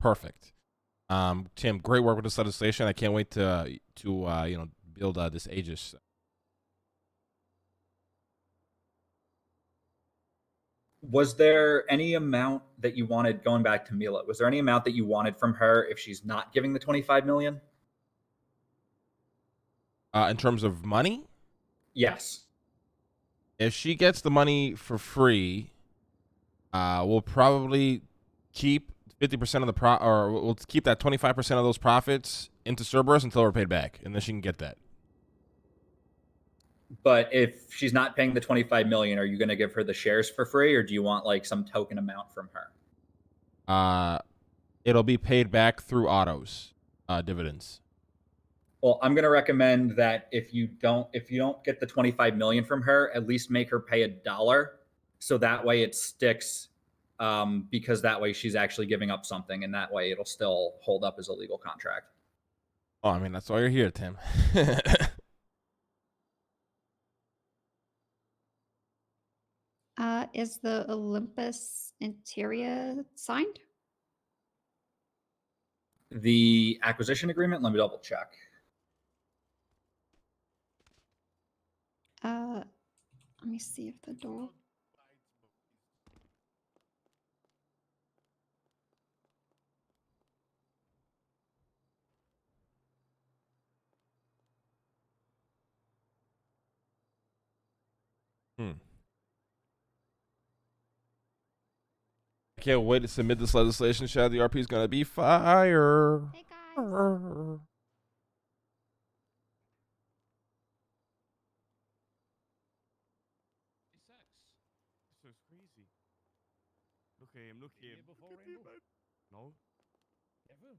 Perfect. Tim, great work with this legislation. I can't wait to build this Aegis. Was there any amount that you wanted, going back to Mila, was there any amount that you wanted from her if she's not giving the 25 million? In terms of money? Yes. If she gets the money for free, we'll probably keep 50% of the or we'll keep that 25% of those profits into Cerberus until we're paid back, and then she can get that. But if she's not paying the 25 million, are you going to give her the shares for free, or do you want like some token amount from her? It'll be paid back through autos, dividends. Well, I'm going to recommend that if you don't get the 25 million from her, at least make her pay $1, so that way it sticks, because that way she's actually giving up something, and that way it'll still hold up as a legal contract. Oh, I mean, that's why you're here, Tim. Is the Olympus interior signed? The acquisition agreement, let me double check. Let me see if the door. Can't wait to submit this legislation. Chad, the RP is gonna be fire. Hey guys. This is crazy. Look at him, look at him. No. Ever?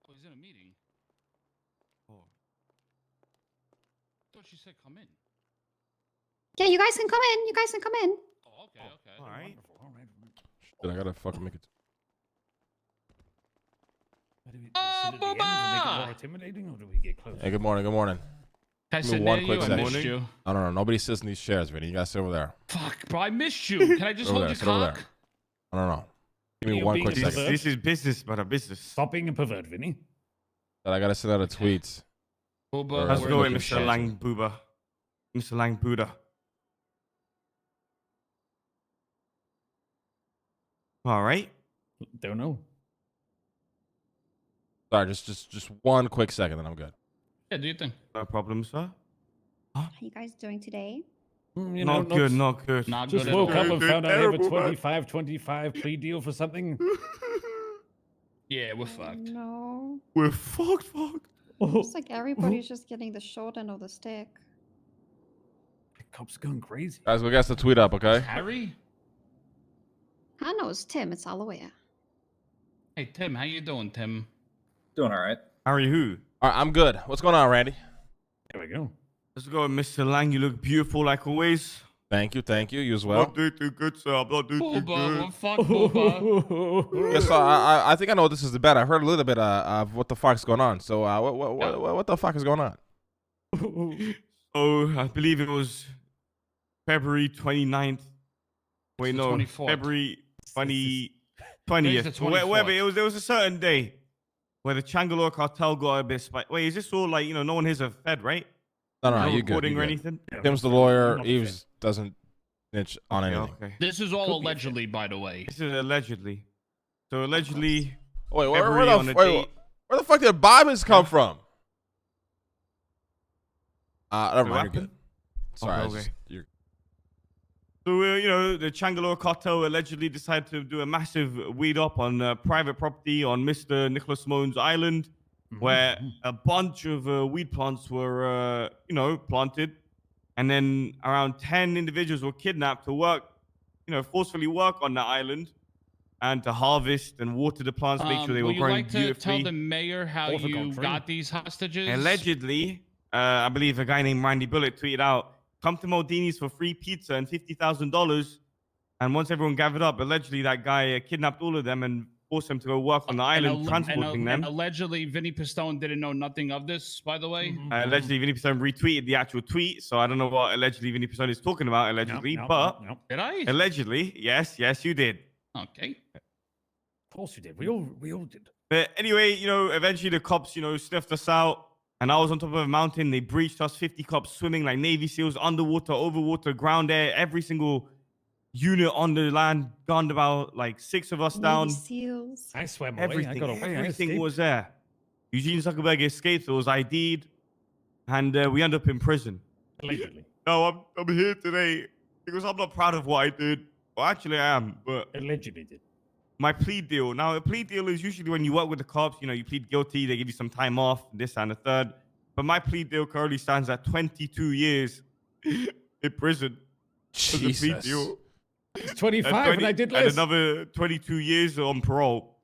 Oh, he's in a meeting. Oh. I thought she said come in. Yeah, you guys can come in. You guys can come in. Oh, okay, okay. All right. Shit, I gotta fucking make it. Oh, Make it more intimidating, or do we get close? Hey, good morning. Good morning. Can I Give me sit one near quick you? I second. missed you. I don't know. Nobody sits in these chairs, Vinny. You guys sit over there. Fuck, bro, I missed you. Can I just Over hold there, your sit over there. cock? I don't know. Give me You're one being quick a second. pervert. This is business, brother, business. Stop being a pervert, Vinny. But I gotta send out a tweet. Booba, How's it where's going, your Mr. shit? Lang Booba? Mr. Lang Buddha. All right. Don't know. Sorry, just one quick second, then I'm good. Yeah, do you think? No problem, sir. How you guys doing today? You Not know, good, not good. Not Just good at woke up all. and found out I have a Terrible, man. 25-25 plea deal for something. Yeah, we're Oh, fucked. no. We're fucked. It's like everybody's just getting the short end of the stick. The cops are going crazy. Guys, we got the tweet up, okay? Harry? I know it's Tim. It's Aloea. Hey, Tim, how you doing, Tim? Doing all right. Harry, who? All right, I'm good. What's going on, Randy? There we go. Let's go, Mr. Lang. You look beautiful like always. Thank you. You as I'm well. not doing too good, sir. I'm not doing too Booba, good. what fuck, Booba? Yeah, so I think I know what this is about. I heard a little bit of what the fuck's going on. So what the fuck is going on? Oh, I believe it was February 29th. Wait, the no, 24th. February 20th. Today's the Whatever, 24th. it was a certain day where the Changalore cartel got a bit spicy. Wait, is this all like, no one here's a Fed, right? No, No you're good. recording You're or good. anything? Tim's the lawyer. Eves doesn't snitch on anything. Okay. This is all Could be a allegedly, by the way. This is allegedly. So allegedly, Wait, February on the date. where the fuck did Bibles come from? Never mind. You're happened? good. Sorry, Okay. you're. So, the Changalore cartel allegedly decided to do a massive weed up on private property on Mr. Nicholas Moan's island, where a bunch of weed plants were, planted. And then around 10 individuals were kidnapped to work, forcefully work on the island and to harvest and water the plants, make sure they were Would you growing like to beautifully. tell the mayor how Also you gone free. got these hostages? Allegedly, I believe a guy named Randy Bullet tweeted out, "Come to Maldini's for free pizza and $50,000." And once everyone gathered up, allegedly that guy kidnapped all of them and force them to go work on the island, transporting them. And allegedly, Vinny Pistone didn't know nothing of this, by the way. Allegedly, Vinny Pistone retweeted the actual tweet, so I don't know what allegedly Vinny Pistone is talking about. Allegedly, but Did I? allegedly, yes, you did. Okay. Of course you did. We all did. But anyway, eventually the cops, sniffed us out, and I was on top of a mountain. They breached us. 50 cops swimming like Navy SEALs, underwater, overwater, ground, air, every single unit on the land, gunned about like 6 of us down. Navy SEAls. I swam away. Everything, I got away. everything was there. Eugene Zuckerberg escaped. It was ID'd, and we ended up in prison. Allegedly. No, I'm here today because I'm not proud of what I did. Well, actually, I am, but Allegedly did. my plea deal. Now, a plea deal is usually when you work with the cops, you plead guilty, they give you some time off, this and the third. But my plea deal currently stands at 22 years in prison. For the plea Jesus. deal. It's 25 and I did less. And another 22 years on parole.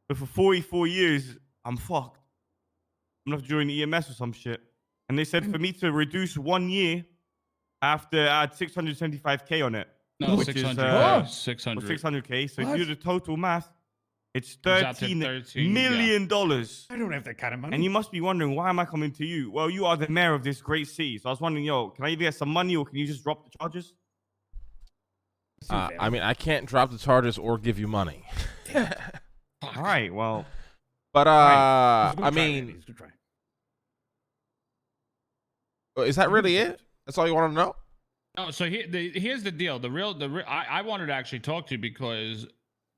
But for 44 years, I'm fucked. I'm going to have to join EMS or some shit. And they said for me to reduce 1 year after I had 675K on it. No, which 600. is, 600. 600K. So if What? you do the total math, it's out to $13 million. I don't have that kind of money. And you must be wondering, why am I coming to you? Well, you are the mayor of this great city. So I was wondering, can I either get some money or can you just drop the charges? I mean, I can't drop the charges or give you money. All right, well. But I He's mean, gonna try. is that really it? That's all you want to know? No, so here's the deal. I wanted to actually talk to you because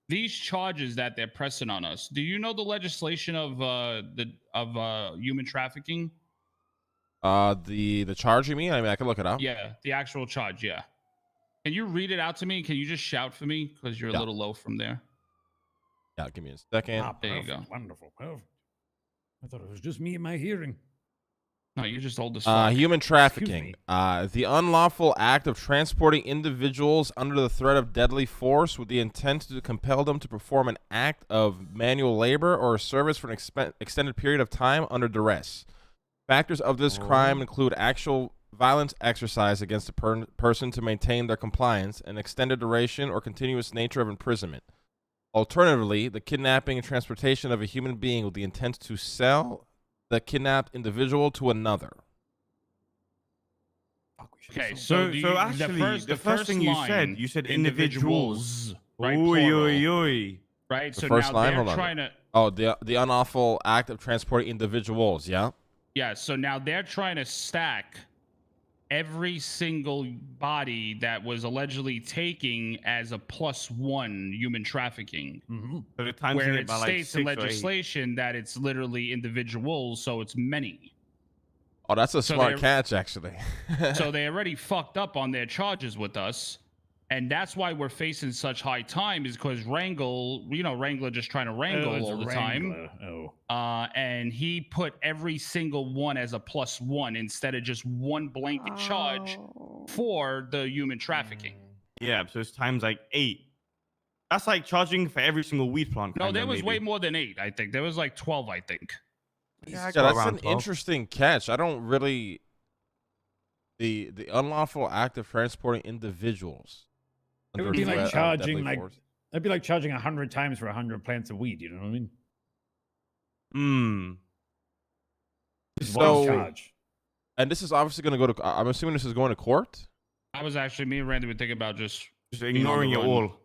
these charges that they're pressing on us. Do you know the legislation of human trafficking? The charge you mean? I mean, I can look it up. Yeah, the actual charge. Yeah. Can you read it out to me? Can you just shout for me because you're a little low from there? Yeah, give me a second. There you go. Wonderful. Perfect. I thought it was just me and my hearing. No, you're just old as fuck. Human Excuse trafficking. me. The unlawful act of transporting individuals under the threat of deadly force with the intent to compel them to perform an act of manual labor or a service for an extended period of time under duress. Factors of this crime include actual violence exercised against a person to maintain their compliance, an extended duration or continuous nature of imprisonment. Alternatively, the kidnapping and transportation of a human being with the intent to sell the kidnapped individual to another. Okay, So actually, the first thing you said individuals. Right, Oy, plural. oy, oy. Right, The so first now line, they're hold on. trying to. Oh, the unlawful act of transporting individuals, yeah? Yeah, so now they're trying to stack every single body that was allegedly taking as a +1 human trafficking. Mm-hmm. So the times Where in it by like states in 6 or 8. legislation that it's literally individuals, so it's many. Oh, that's a So smart they're- catch, actually. So they already fucked up on their charges with us. And that's why we're facing such high time is because Wrangler just trying to wrangle all the time. And he put every single one as a +1 instead of just one blanket charge Oh. for the human trafficking. Yeah, so it's times like 8. That's like charging for every single weed plant. No, kinda, there was maybe. way more than 8, I think. There was like 12, I think. Yeah, I Yeah, go that's around an 12. interesting catch. I don't really the unlawful act of transporting individuals. It would under be like threat of charging, deadly like- force. That'd be like charging 100 times for 100 plants of weed. You know what I mean? So- One charge. And this is obviously going to go to. I'm assuming this is going to court. I was actually, me and Randy were thinking about just ignoring it run. all.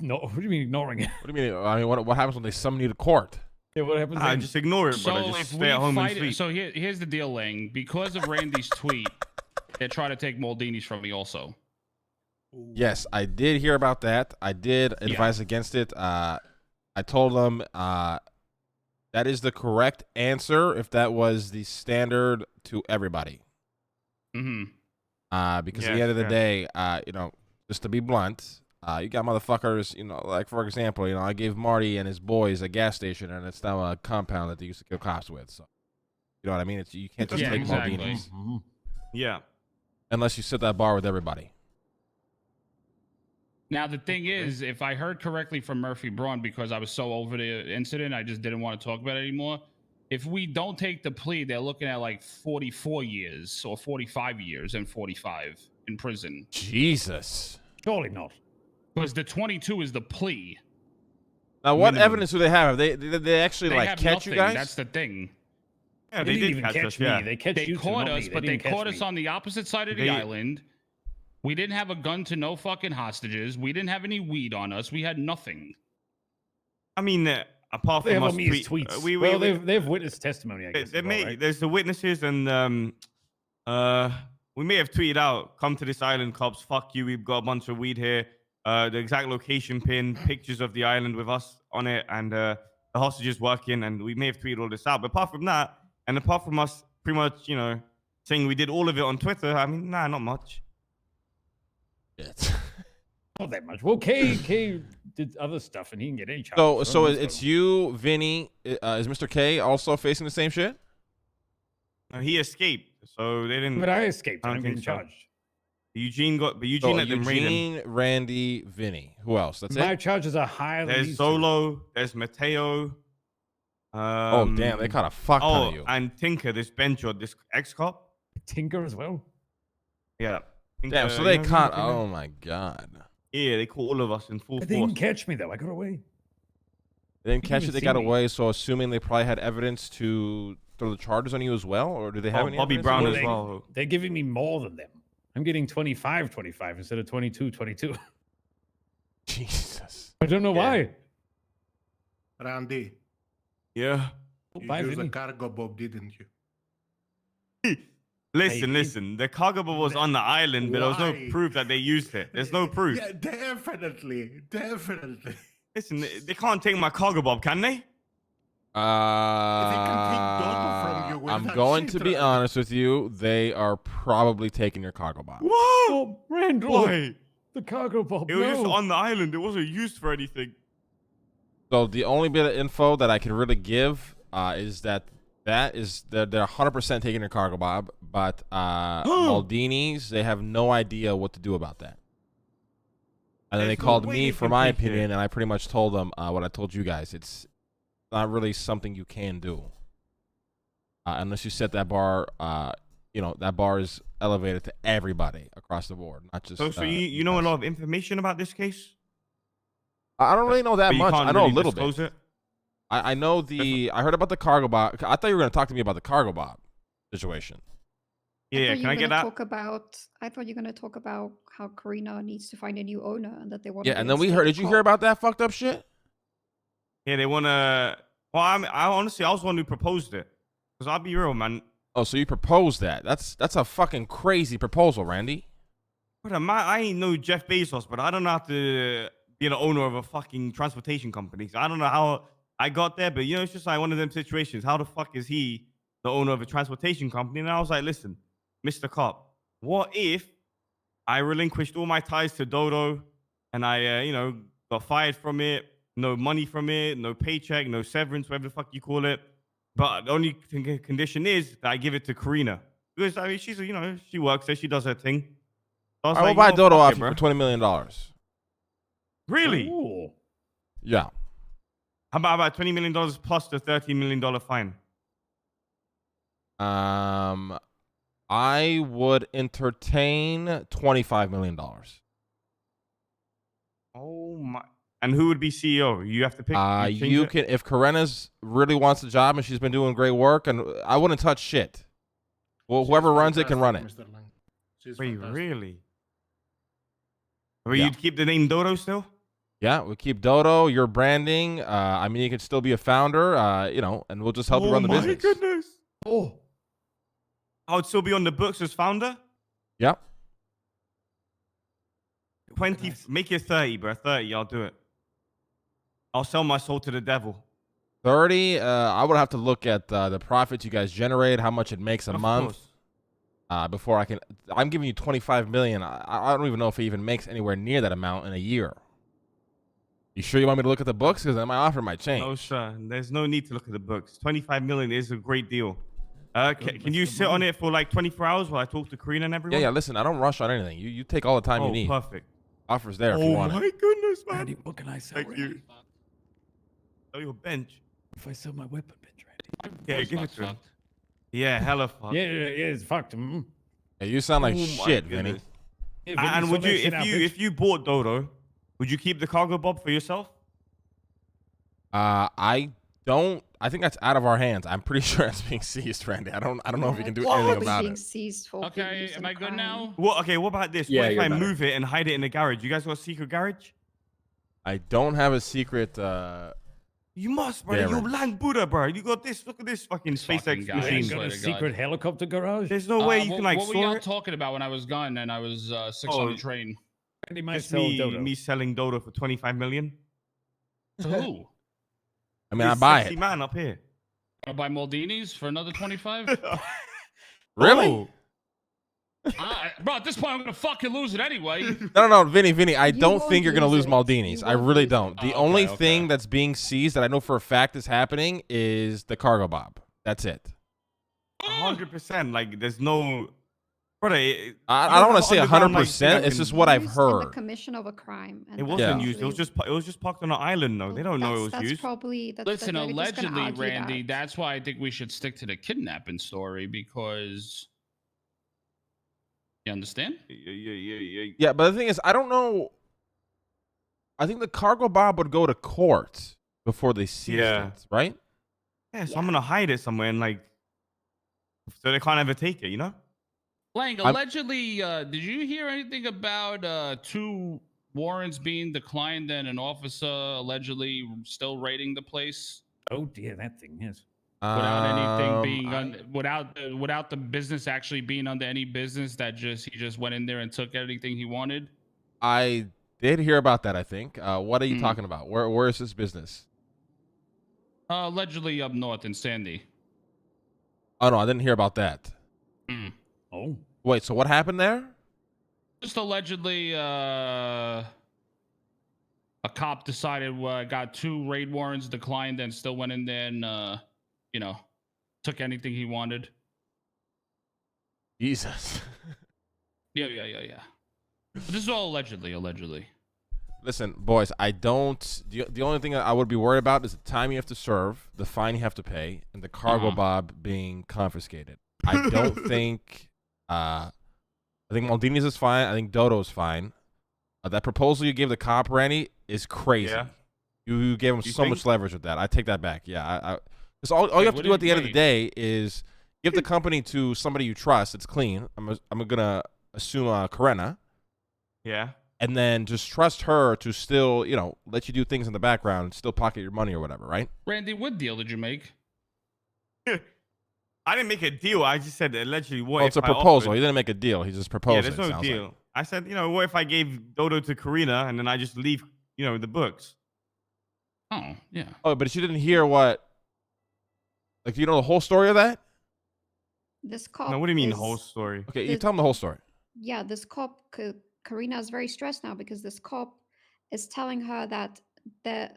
No, what do you mean ignoring it? What do you mean? I mean, what happens when they summon you to court? Yeah, what happens? I then? just ignore it, brother. So Just if stay we at home and fight, sleep. so here's the deal, Lang. Because of Randy's tweet, they're trying to take Maldini's from me also. Yes, I did hear about that. I did advise against it. I told them that is the correct answer if that was the standard to everybody. Mm-hmm. Because at the end of the day, just to be blunt, you got motherfuckers, like for example, I gave Marty and his boys a gas station, and it's now a compound that they used to kill cops with. So, you know what I mean? You can't just Yeah, take exactly. Maldini's Yeah. unless you sit that bar with everybody. Now the thing is, if I heard correctly from Murphy Braun, because I was so over the incident, I just didn't want to talk about it anymore. If we don't take the plea, they're looking at like 44 years or 45 years and 45 in prison. Jesus. Surely not. Because the 22 is the plea. Now, what minimum. evidence do they have? Did they actually They like have catch you nothing. guys? That's the thing. Yeah, They they didn't did even catch catch us. me. Yeah. They catch They you two, caught not us, me. but they didn't catch caught us me. on the opposite side of the island. We didn't have a gun to no fucking hostages. We didn't have any weed on us. We had nothing. I mean, apart They from have us on me as tweets. Well, they've witnessed testimony, I guess. they as well, may, right? there's the witnesses, and we may have tweeted out, "Come to this island, cops. Fuck you. We've got a bunch of weed here." The exact location pin, pictures of the island with us on it, and the hostages working, and we may have tweeted all this out. But apart from that, and apart from us, pretty much, saying we did all of it on Twitter. I mean, nah, not much. Not that much. Well, K did other stuff, and he didn't get any charges. So it's you, Vinny. Is Mr. K also facing the same shit? He escaped, so they didn't. But I escaped. I I'm don't being think so. charged. Eugene So let them raid him. Eugene, Randy, Vinny. Who else? That's My it. charges are higher than There's these Solo. There's Mateo. Oh damn, they caught a fuck ton of you. And Tinker, this bench or this ex-cop. two. Tinker as well. Yeah. Damn, so they caught. Oh my god. Yeah, they caught all of us in full But they force. didn't catch me though. I got away. They didn't They catch didn't it. They even got see me. away. So assuming they probably had evidence to throw the charges on you as well, or do they have any? Bobby evidence? Brown Well, as they- well. They're giving me more than them. I'm getting 25 instead of 22. Jesus. I don't know why. Randy, Yeah. you Bye, used the Vinny. cargo bob, didn't you? Listen. The cargo boat was on the island, but there was no Why? proof that they used it. There's no proof. Yeah, definitely. Listen, they can't take my cargo bob, can they? from you with I'm that going shit, to be Randy. honest with you. They are probably taking your cargo bomb. What? Oh, Randall, Why? the cargo bob. It was just no. on the island. It wasn't used for anything. So the only bit of info that I can really give is that they're 100% taking your cargo bomb, but Maldini's, they have no idea what to do about that. And then they There's no called way me they for can my take it. opinion, and I pretty much told them what I told you guys. It's not really something you can do unless you set that bar. That bar is elevated to everybody across the board, not just. So you know a lot of information about this case? I don't really know that But you much. can't I know really a little disclose bit. it? I know I heard about the cargo bob. I thought you were going to talk to me about the cargo bob situation. Yeah, thought you can I were get gonna that? talk about? I thought you were going to talk about how Karina needs to find a new owner and that they want. Yeah, and then we heard. Did you hear about that fucked up shit? Yeah, they want to... Well, I honestly, I was the one who proposed it. Because I'll be real, man. Oh, so you proposed that? That's a fucking crazy proposal, Randy. But I ain't no Jeff Bezos, but I don't know how to be the owner of a fucking transportation company. So I don't know how I got there, but it's just like one of them situations. How the fuck is he the owner of a transportation company? And I was like, listen, Mr. Cop, what if I relinquished all my ties to Dodo and I, got fired from it, no money from it, no paycheck, no severance, whatever the fuck you call it. But the only condition is that I give it to Karina. Because, I mean, she's, she works there, she does her thing. So I was I will like, buy "Yo, Dodo fuck off it, you bro." for $20 million. Really? Ooh. Yeah. How about $20 million plus the $13 million fine? I would entertain $25 million. Oh my! And who would be CEO? You have to pick. change You it? can, if Karena's really wants the job and she's been doing great work, and I wouldn't touch shit. Well, whoever runs it can run it. Mr. Lang. She's Wait, fantastic. really? But Yeah. you'd keep the name Dodo still? Yeah, we keep Dodo, your branding. I mean, you can still be a founder, and we'll just help you run the business. Oh my goodness! Oh. I would still be on the books as founder. Yep. 20, make it 30, bro. 30, I'll do it. I'll sell my soul to the devil. 30. I would have to look at the profits you guys generate, how much it makes a Of month, course. before I can. I'm giving you 25 million. I don't even know if it even makes anywhere near that amount in a year. You sure you want me to look at the books? Because then my offer might change. No, sir. There's no need to look at the books. 25 million is a great deal. Can you sit on it for like 24 hours while I talk to Karina and everyone? Yeah. Listen, I don't rush on anything. You take all the time you need. Perfect. Offers there if Oh you want my it. goodness, man. Randy, what can I sell? Thank you. Randy? Oh, your bench. If I sell my weapon bench, Randy. Yeah, give it to him. Yeah, hella fuck. Yeah, it's fucked. Hey, you sound like Oh my shit, Vinny. goodness. Yeah, Vinny, And sort would that you, shit out, bitch. if you bought Dodo, would you keep the cargo bob for yourself? I don't. I think that's out of our hands. I'm pretty sure it's being seized, Randy. I don't know if we can do anything Probably about being it. seized for being Okay, used am in a I good crime. now? Well, okay, what about this? Yeah, What if you're I better. move it and hide it in the garage? You guys got a secret garage? I don't have a secret. You must, brother. You're Garage. land Buddha, bro. You got this. Look at this fucking Fucking SpaceX guy. You machine. ain't Swear got a to secret God. helicopter garage? There's no way you What, can like what were y'all store it. talking about when I was gone and I was sick Oh, on the train? Randy might It's sell Dodo. me selling Dodo for 25 million. To who? I mean, I This buy sexy it. man up here. Wanna buy Maldini's for another 25? Really? Oh. Bro, at this point, I'm gonna fucking lose it anyway. No, Vinny. I You don't won't think you're gonna lose lose it. Maldini's. You I won't really lose it. don't. The Oh, only okay, thing okay. that's being seized that I know for a fact is happening is the cargo bob. That's it. 100%. Like, there's no. Brother, I don't want to say underground, like, 100%. It's thing. just what I've Used in the heard. commission of a crime. And It that's wasn't Yeah. used. It was actually- just parked on an island. No, they don't know it was that's used. Probably, that's Listen, they're just gonna allegedly, argue Randy, that. that's why I think we should stick to the kidnapping story because. You understand? Yeah. Yeah, but the thing is, I don't know. I think the cargo bob would go to court before they seized Yeah. it, right? Yeah, so I'm gonna hide it somewhere and like, so they can't ever take it. You know? Lang, I'm- allegedly, did you hear anything about 2 warrants being declined and an officer allegedly still raiding the place Oh dear, that thing, yes. without anything being I- without the business actually being under any business that he just went in there and took anything he wanted? I did hear about that. I think. What are you Hmm. talking about? Where is this business? Allegedly up north in Sandy. Oh no, I didn't hear about that. Oh. Wait, so what happened there? Just allegedly, a cop decided got 2 raid warrants declined and still went in there and took anything he wanted. Jesus. Yeah. But this is all allegedly. Listen, boys, I don't. The only thing I would be worried about is the time you have to serve, the fine you have to pay, and the cargo bob being confiscated. I don't think. I think Maldini's is fine. I think Dodo's fine. That proposal you gave the cop, Randy, is crazy. Yeah. You gave him You so think? much leverage with that. I take that back. Yeah, because all you have to what do do at the you- end of the day is give the company to somebody you trust. It's clean. I'm gonna assume Karena. Yeah. And then just trust her to still, let you do things in the background and still pocket your money or whatever, right? Randy, what deal did you make? I didn't make a deal. I just said allegedly. What Well, if it's a I proposal. offered- He didn't make a deal. He just Yeah, proposed. there's it no sounds deal. like. I said, what if I gave Dodo to Karina and then I just leave, the books? Oh, yeah. Oh, but you didn't hear what? Like, you know the whole story of that? This cop. No, what do you mean is- whole story? Okay, you The- tell him the whole story. Yeah, this cop, Karina is very stressed now because this cop is telling her that there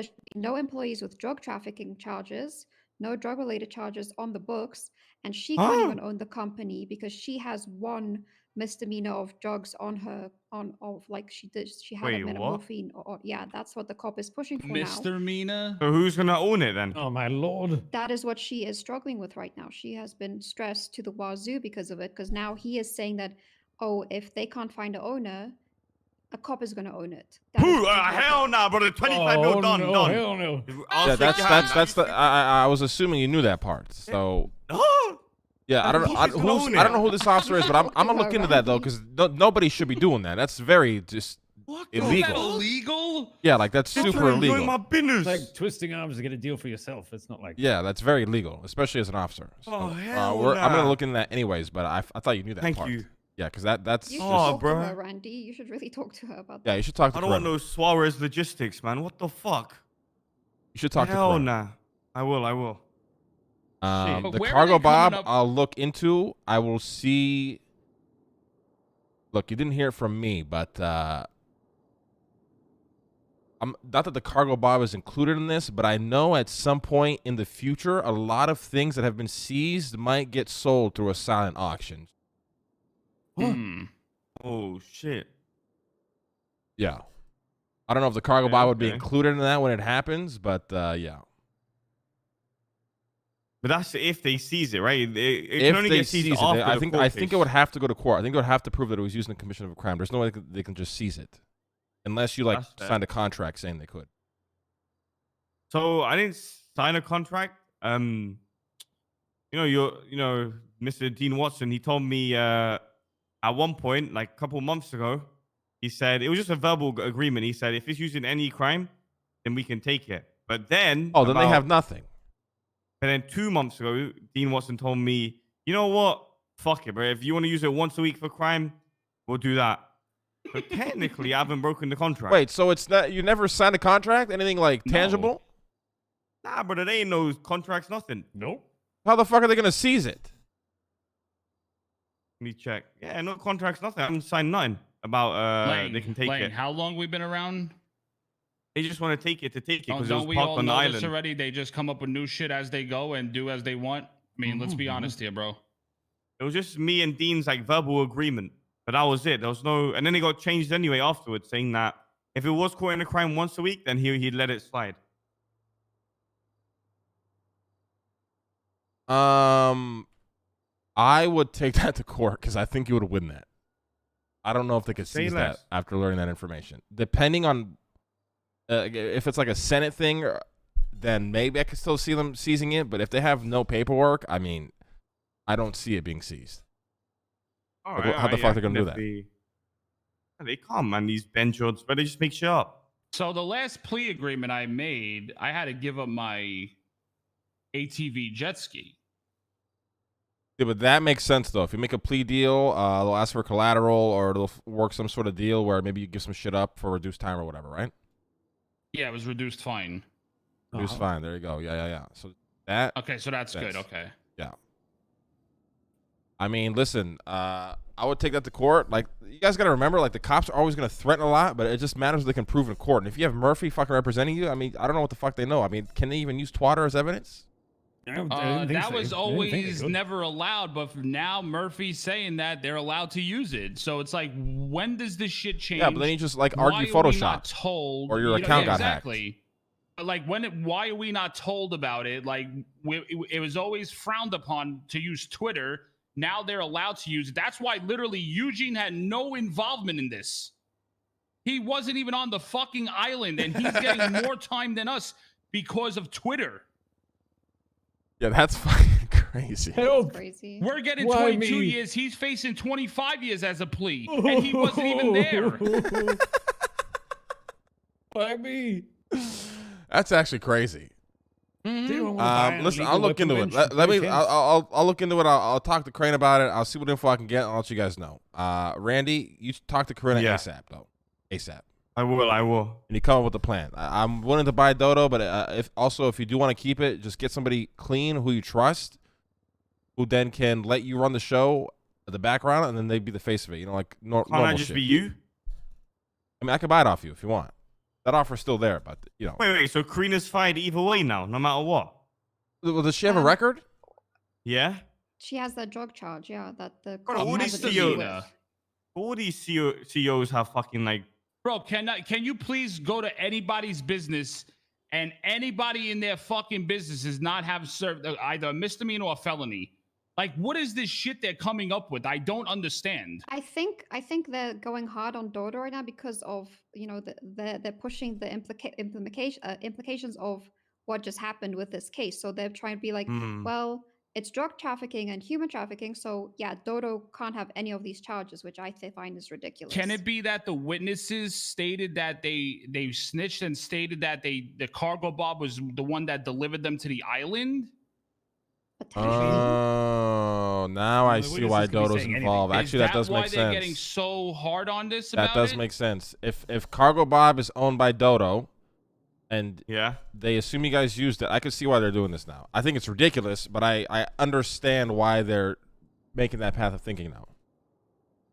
should be no employees with drug trafficking charges, no drug related charges on the books, and she can't even own the company because she has 1 misdemeanor of drugs on her she had Wait, a what? morphine or yeah, that's what the cop is pushing for now. Mr. Mina? So who's gonna own it then? Oh my lord. That is what she is struggling with right now. She has been stressed to the wazoo because of it, because now he is saying that, oh, if they can't find an owner, a cop is going to own it. That is Who? what she's Hell working- no, brother. 25 mil done. no, done. hell no. I'll Yeah, shake that's your hand. that's the. I was assuming you knew that part. So Oh, yeah, I don't know. Who's gonna own I don't it? know who this officer is, but I'm gonna look into that though, because nobody should be doing that. That's very just what Is that illegal. illegal? Yeah, like that's They're super trying to join illegal. my business. It's like twisting arms to get a deal for yourself. It's not like Yeah, that's very illegal, especially as an officer. So, Oh, hell I'm gonna nah. look into that anyways, but I thought you knew that Thank part. you. Yeah, because that's You should Oh, talk to bruh. her, Randy. You should really talk to her about yeah. that. You should talk to. I don't want Corona. no Suarez logistics, man. What the fuck? You should talk to. Hell Corona. nah. I will. But The where are cargo they coming bob, up- I'll look into. I will see. Look, you didn't hear it from me, but I'm not that the cargo bob is included in this, but I know at some point in the future, a lot of things that have been seized might get sold through a silent auction. Hmm. Oh shit. Yeah, I don't know if the cargo Okay, bob would be okay. included in that when it happens, but yeah. But that's if they seize it, right? It If can only they get seized seize it, after I the think court it case. would have to go to court. I think it would have to prove that it was used in the commission of a crime. There's no way they can just seize it, unless you like That's fair. signed a contract saying they could. So I didn't sign a contract. Mr. Dean Watson, he told me at one point, like a couple months ago, he said it was just a verbal agreement. He said if it's used in any crime, then we can take it. But then, Oh, then they have nothing. And then 2 months ago, Dean Watson told me, you know what? Fuck it, bro. If you want to use it once a week for crime, we'll do that. So technically, I haven't broken the contract. Wait, so it's not, you never signed a contract? Anything like tangible? Nah, brother, they ain't no contracts, nothing. Nope. How the fuck are they gonna seize it? Let me check. Yeah, no contracts, nothing. I haven't signed nothing about they can take it. How long we been around? They just want to take it because it was Don't we parked all on the know island. this already? They just come up with new shit as they go and do as they want. I mean, let's be honest here, bro. It was just me and Dean's like verbal agreement, but that was it. There was no, and then it got changed anyway afterwards, saying that if it was caught in a crime once a week, then he'd let it slide. I would take that to court because I think you would win that. I don't know if they could Say seize less. that after learning that information. Depending on if it's like a Senate thing, then maybe I could still see them seizing it. But if they have no paperwork, I mean, I don't see it being seized. All Like, right, how the fuck they gonna do that? They can't, man. These bench odds, but they just make shit up. So the last plea agreement I made, I had to give up my ATV jet ski. Yeah, but that makes sense though. If you make a plea deal, they'll ask for collateral or they'll work some sort of deal where maybe you give some shit up for reduced time or whatever, right? Yeah, it was reduced fine. Reduced fine. There you go. Yeah. So that. Okay, so that's good. Okay. Yeah. I mean, listen, I would take that to court. Like, you guys got to remember, like, the cops are always going to threaten a lot, but it just matters if they can prove in court. And if you have Murphy fucking representing you, I mean, I don't know what the fuck they know. I mean, can they even use twatter as evidence? That was always never allowed, but for now Murphy's saying that they're allowed to use it. So it's like, when does this shit change? Yeah, but then you just, like, Why argue are we Photoshop. not told, or your account got hacked. exactly. Like, why are we not told about it? Like, it was always frowned upon to use Twitter. Now they're allowed to use it. That's why literally Eugene had no involvement in this. He wasn't even on the fucking island, and he's getting more time than us because of Twitter. Yeah, that's fucking crazy. That's crazy. We're getting 22 years. He's facing 25 years as a plea, and he wasn't even there. Why me? That's actually crazy. Listen, I'll look into it. I'll look into it. I'll talk to Crane about it. I'll see what info I can get. I'll let you guys know. Randy, you talk to Karina ASAP though. ASAP. I will. And you come up with a plan. I'm willing to buy Dodo, but if you do want to keep it, just get somebody clean who you trust, who then can let you run the show at the background, and then they'd be the face of it. You know, like normal Can't I just shit. be you? I mean, I could buy it off you if you want. That offer's still there, but you know. Wait. So Karina's fired either way now, no matter what. Well, does she have a record? Yeah. She has that drug charge, yeah, that the Bro, cop all has these a deal with. All these CEOs have fucking like. Bro, can you please go to anybody's business and anybody in their fucking business does not have served either a misdemeanor or a felony? Like, what is this shit they're coming up with? I don't understand. I think they're going hard on Dodo right now because of, you know, they're pushing the implications of what just happened with this case. So they're trying to be like, well, it's drug trafficking and human trafficking. So yeah, Dodo can't have any of these charges, which I find is ridiculous. Can it be that the witnesses stated that they snitched and stated that the cargo bob was the one that delivered them to the island? Oh, now I see why Dodo's involved. Actually, that does make sense. Is that why they're getting so hard on this about it? That does make sense. If Cargo Bob is owned by Dodo, and they assume you guys used it, I can see why they're doing this now. I think it's ridiculous, but I understand why they're making that path of thinking now.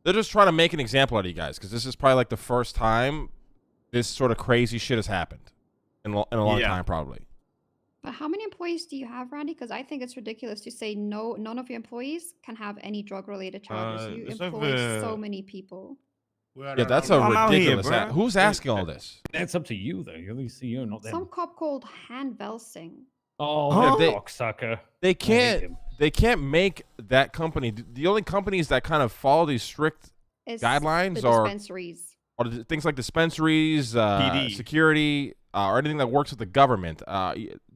They're just trying to make an example out of you guys, because this is probably like the first time this sort of crazy shit has happened in a long time, probably. But how many employees do you have, Randy? Because I think it's ridiculous to say none of your employees can have any drug-related charges. You employ so many people. Yeah, that's a ridiculous. Who's asking all this? That's up to you, though. You're the CEO, not them. Some cop called Han Velsing. Oh, cocksucker. They can't make that company. The only companies that kind of follow these strict guidelines the are dispensaries. or things like dispensaries, PD. security, or anything that works with the government.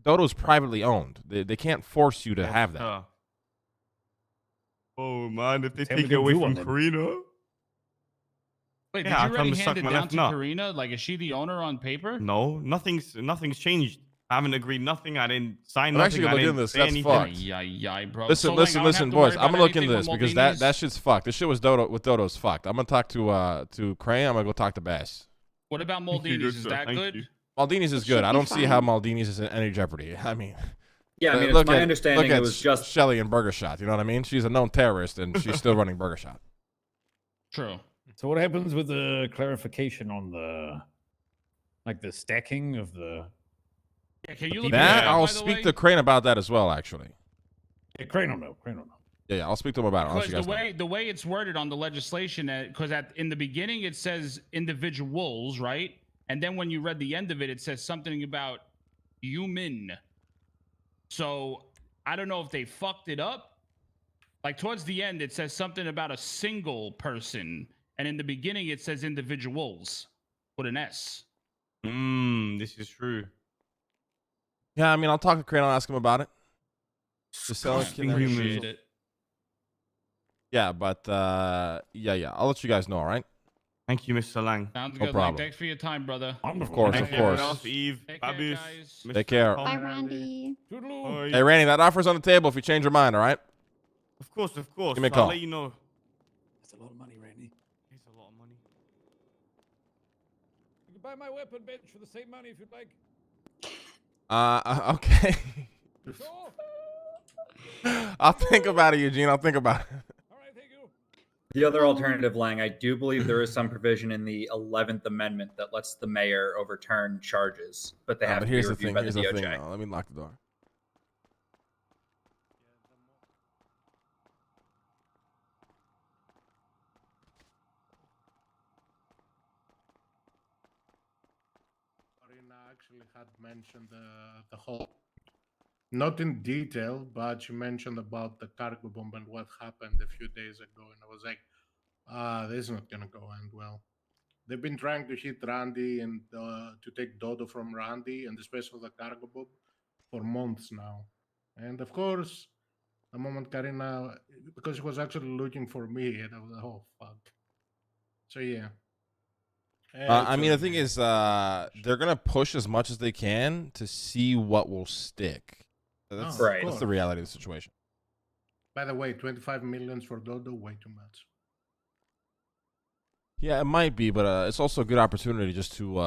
Dodo's privately owned. They can't force you to have that. Oh man, if they Tell me take to it away do one from then. Karina. Wait, Yeah, I'll did you come already to suck hand it my down left to nut. Karina? Like, is she the owner on paper? No, nothing's changed. I haven't agreed nothing. I didn't sign I'm nothing. actually gonna I look didn't into this. say That's anything. fucked. Yeah, bro. Listen, So, listen, I don't have listen, to boys. worry I'm gonna about look into anything this with because Maldini's? that shit's fucked. This shit was Dodo with Dodo's fucked. I'm gonna talk to Crane. I'm gonna go talk to Bass. What about Thank you, Maldini's? good Is sir. that Thank good? you. Maldini's is It good. should I be don't see how fine. Maldini's is in any jeopardy. I mean, Yeah, I mean, look it's my at- understanding look it at was just Shelly and Burger Shot. You know what I mean? She's a known terrorist and she's still running Burger Shot. True. So what happens with the clarification on the stacking of the Yeah, can you The look people at That that, I'll by the speak way? to Crane about that as well. Actually, Crane don't know. yeah, I'll speak to him about it. I'll let Because you guys know. the way it's worded on the legislation, because in the beginning it says individuals, right? And then when you read the end of it, it says something about human. So I don't know if they fucked it up. Like towards the end, it says something about a single person, and in the beginning it says individuals with an S. This is true. Yeah, I mean, I'll talk to Crane. I'll ask him about it. Just tell him, Disgusting can I- humans. Appreciate it. Yeah, but yeah, I'll let you guys know. All right. Thank you, Mr. Lang. Sounds No good. problem. Like, thanks for your time, brother. Of course, Thank of you, everyone course. else, Eve, Take care, Babis, guys. Mr. Take care. Tom. Bye, Randy. Toodaloo. Hey, Randy, that offer's on the table if you change your mind. All right. Of course. Give me a I'll call. let you know. That's a lot of money, Randy. It's a lot of money. You can buy my weapon bench for the same money if you'd like. Okay. Sure. I'll think about it, Eugene. I'll think about it. All right, thank you. the other alternative, Lang. I do believe there is some provision in the 11th Amendment that lets the mayor overturn charges, but they have But to be here's the reviewed thing. by Here's the the DOJ. thing. Though. Let me lock the door. Marina actually had mentioned the whole, not in detail, but she mentioned about the cargo bomb and what happened a few days ago, and I was like, this is not gonna go end well. They've been trying to hit Randy and to take Dodo from Randy, and especially the cargo bomb, for months now. And of course, the moment Karina, because she was actually looking for me, and I was like, oh fuck. So yeah. I mean, the thing is, they're gonna push as much as they can to see what will stick. That's, Oh, of Right. That's the course. reality of the situation. By the way, 25 millions for Dodo, way too much. Yeah, it might be, but it's also a good opportunity just to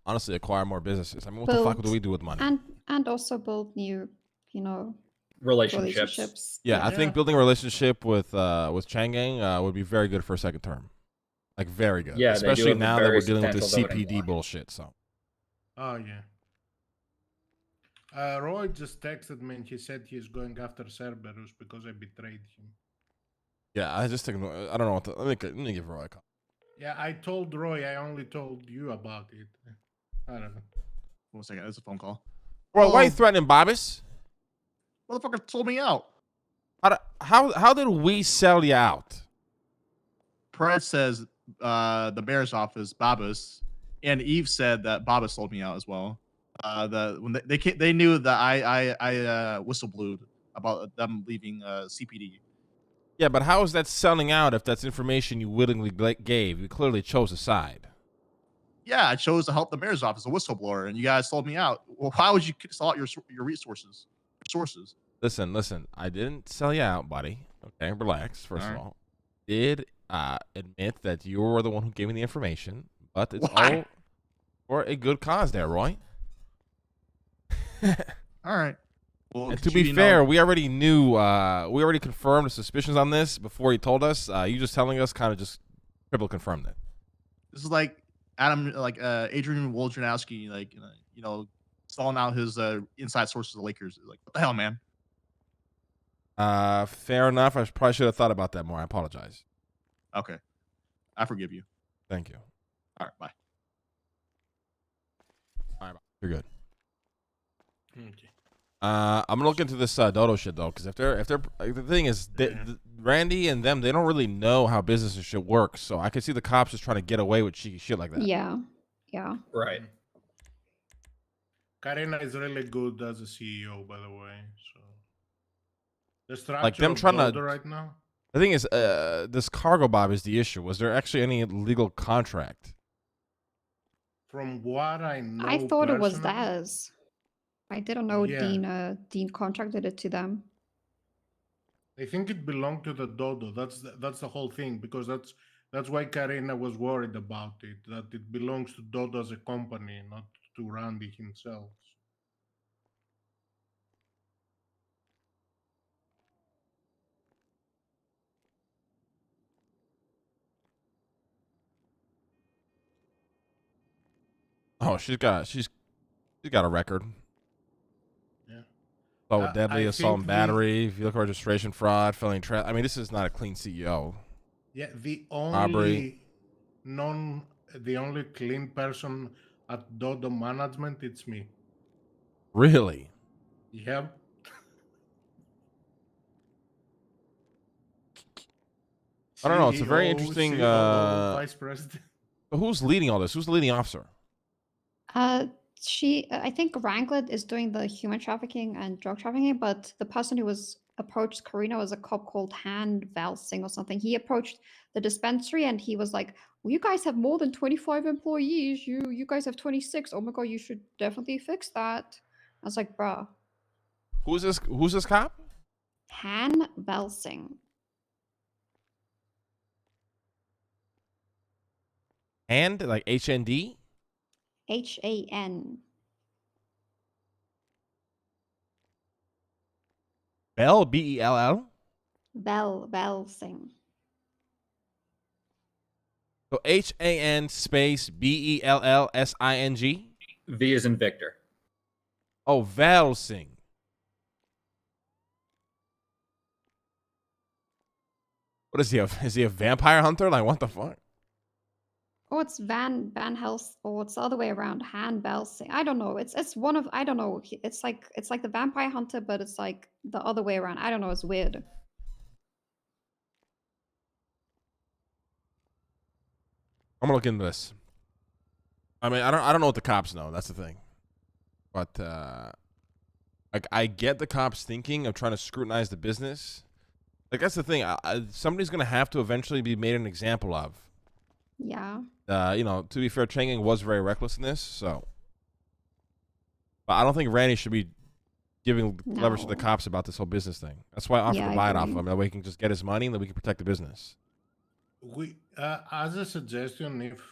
honestly acquire more businesses. I mean, what the fuck do Build we do with money? And also build new, Relationships. relationships. Yeah, I think Yeah. building a relationship with Chang'e would be very good for a second term. Like very good. Yeah, they do especially have a now that very we're dealing with the substantial voting CPD bloc. bullshit. So Oh, yeah. Roy just texted me and he said he's going after Cerberus because I betrayed him. yeah, I just think I don't know what to, let me give Roy a call. Yeah, I told Roy, I only told you about it. I don't know. 1 second, it's a phone call. Roy, why are you Oh. threatening Bobbies? Motherfucker told me out. How did we sell you out? Perez says the mayor's office, Babas, and Eve said that Babas sold me out as well. When they knew that I whistle blowed about them leaving CPD. Yeah, but how is that selling out if that's information you willingly gave? You clearly chose a side. Yeah, I chose to help the mayor's office, a whistleblower, and you guys sold me out. Well, why would you sell out your resources? Sources. Listen. I didn't sell you out, buddy. Okay, relax. First of Alright. all, did admit that you were the one who gave me the information, but it's Why? all for a good cause, there, Roy. All right. Well, And to be fair, we already knew, we already confirmed the suspicions on this before he told us. You just telling us kind of just triple confirmed it. this is like Adrian Wojnarowski, selling out his inside sources of the Lakers. Like, what the hell, man? Fair enough. I probably should have thought about that more. I apologize. Okay, I forgive you. Thank you. All right, bye. All right, bye. You're good. Okay. I'm gonna look into this Dodo shit though, because if they're the thing is Randy and them, they don't really know how business and shit works. So I could see the cops just trying to get away with cheeky shit like that. Yeah. Yeah. Right. Karina is really good as a CEO, by the way. So the structure Like them of trying Dodo to. right now. The thing is, this cargo bob is the issue. Was there actually any legal contract? From what I know, I thought it was personally, theirs. I didn't know Yeah. Dean contracted it to them. I think it belonged to the Dodo. That's the whole thing, because that's why Karina was worried about it. That it belongs to Dodo as a company, not to Randy himself. Oh, she's got a record. Yeah. Assault with deadly, I assault and think battery, vehicle registration fraud, felony trap. I mean, this is not a clean CEO. Yeah, Robbery. the only clean person at Dodo management, it's me. Really? Yep. I don't know. It's a very CEO, interesting. COO, vice president. Who's leading all this? Who's the leading officer? I think Wranglet is doing the human trafficking and drug trafficking, but the person who was approached Karina was a cop called Han Valsing or something. He approached the dispensary and he was like, well, you guys have more than 25 employees. You guys have 26. Oh my god, you should definitely fix that. I was like, bruh. Who's this cop? Han Valsing. And like HND? HAN. Bell, BELL. Valsing. So HAN space BELLSING. V is in Victor. Oh, Valsing. What is he? Is he a vampire hunter? Like what the fuck? Oh, it's Van Helsing, or it's the other way around. Han Belsing. I don't know. It's one of, I don't know. It's like the vampire hunter, but it's like the other way around. I don't know. It's weird. I'm gonna look into this. I mean, I don't know what the cops know. That's the thing. But like I get the cops thinking of trying to scrutinize the business. Like that's the thing. Somebody's gonna have to eventually be made an example of. Yeah. You know, to be fair, Chang'e was very reckless in this, so. But I don't think Randy should be giving leverage to the No. cops about this whole business thing. That's why I offered Yeah, to I buy it off agree. him. That way he can just get his money and then we can protect the business. We, as a suggestion, if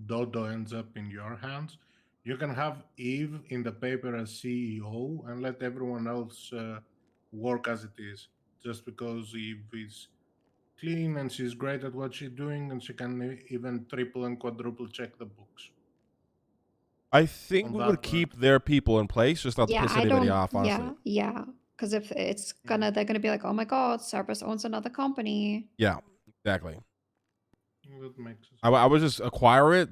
Dodo ends up in your hands, you can have Eve in the paper as CEO and let everyone else work as it is. Just because Eve is clean and she's great at what she's doing, and she can even triple and quadruple check the books. I think On we that would part. keep their people in place, just not to Yeah, piss I anybody don't. off, honestly. Yeah. Because if it's gonna, they're gonna be like, oh my god, Cerberus owns another company. Yeah, exactly. That makes sense. I would just acquire it.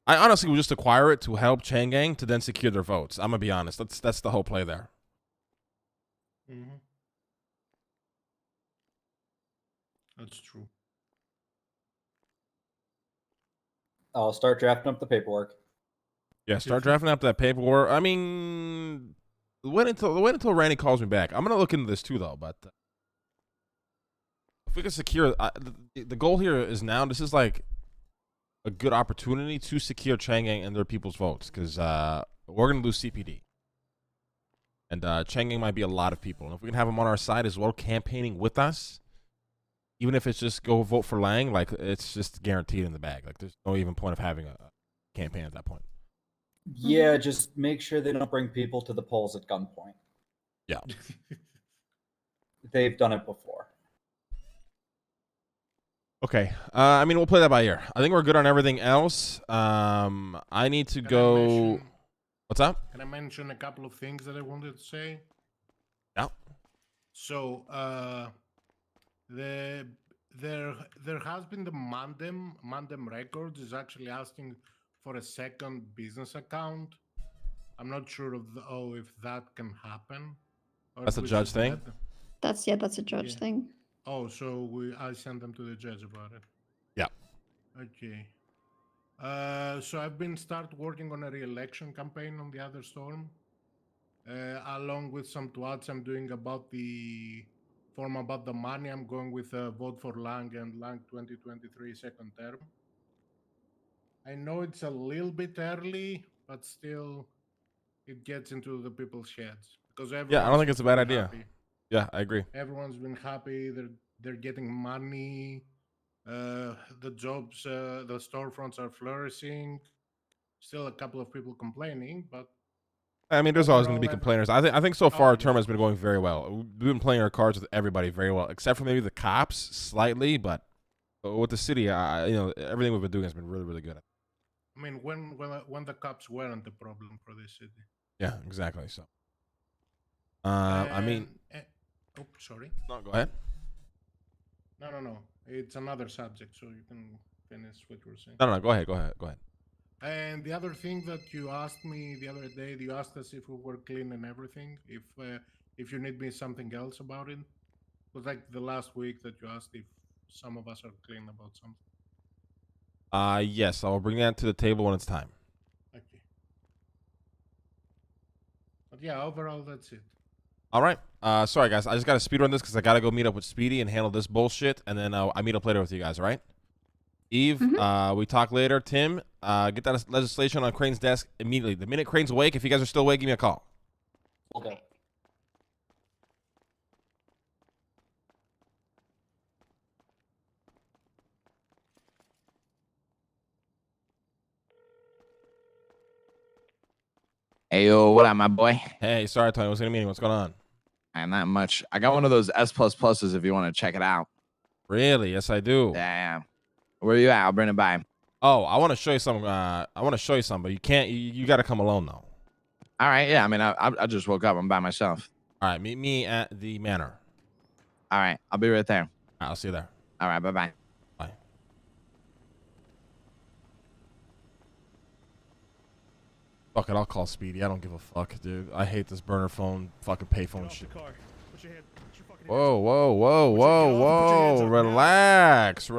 I honestly would just acquire it to help Chang'e to then secure their votes. I'm gonna be honest. That's the whole play there. Mhm. That's true. I'll start drafting up the paperwork. Yeah, start drafting up that paperwork. I mean, wait until Randy calls me back. I'm gonna look into this too, though. But if we can secure, the goal here is now. This is like a good opportunity to secure Chang'e and their people's votes because we're gonna lose CPD, and Chang'e might be a lot of people. And if we can have them on our side as well, campaigning with us, even if it's just go vote for Lang, like it's just guaranteed in the bag. Like there's no even point of having a campaign at that point. Yeah, just make sure they don't bring people to the polls at gunpoint. Yeah. They've done it before. Okay. I mean, we'll play that by ear. I think we're good on everything else. I need to go. What's up? Can I mention a couple of things that I wanted to say? Yeah. So, there has been the Mandem Records is actually asking for a second business account. I'm not sure if that can happen. Or That's if a we judge should thing? let them- That's a judge Yeah. thing. Oh, so I sent them to the judge about it. Yeah. Okay. So I've been working on a re-election campaign on the other storm, along with some tweets I'm doing about the form about the money. I'm going with a vote for Lang and Lang 2023 second term. I know it's a little bit early, but still, it gets into the people's heads because Yeah, I don't think it's a bad idea. Happy. Yeah, I agree. Everyone's been happy. They're getting money. The jobs, the storefronts are flourishing. Still, a couple of people complaining, but I mean, there's always going to be overall, complainers. I think so far our term yes, has been going very well. We've been playing our cards with everybody very well, except for maybe the cops slightly, but with the city, everything we've been doing has been really, really good. I mean, when the cops weren't the problem for this city. Yeah, exactly. So, I mean, oh, sorry. no, go ahead. No. It's another subject, so you can finish what you were saying. No, go ahead. And the other thing that you asked me the other day, you asked us if we were clean and everything. If you need me something else about it, it was like the last week that you asked if some of us are clean about something. Yes, I'll bring that to the table when it's time. Okay. But yeah, overall, that's it. All right. Sorry, guys. I just got to speed run this because I got to go meet up with Speedy and handle this bullshit, and then I meet up later with you guys, all right? Eve, we talk later. Tim, get that legislation on Crane's desk immediately. The minute Crane's awake, if you guys are still awake, give me a call. Okay. Hey, yo, what up, my boy? Hey, sorry, Tony. What's in the meeting? What's going on? Not much. I got one of those S++s if you want to check it out. Really? Yes, I do. Damn. Where you at? I'll bring it by. Oh, I want to show you some. But you can't. You got to come alone though. All right. Yeah. I mean, I just woke up. I'm by myself. All right. Meet me at the manor. All right. I'll be right there. All right, I'll see you there. All right. Bye-bye. Bye. Fuck it. I'll call Speedy. I don't give a fuck, dude. I hate this burner phone, fucking payphone shit. Whoa. Relax.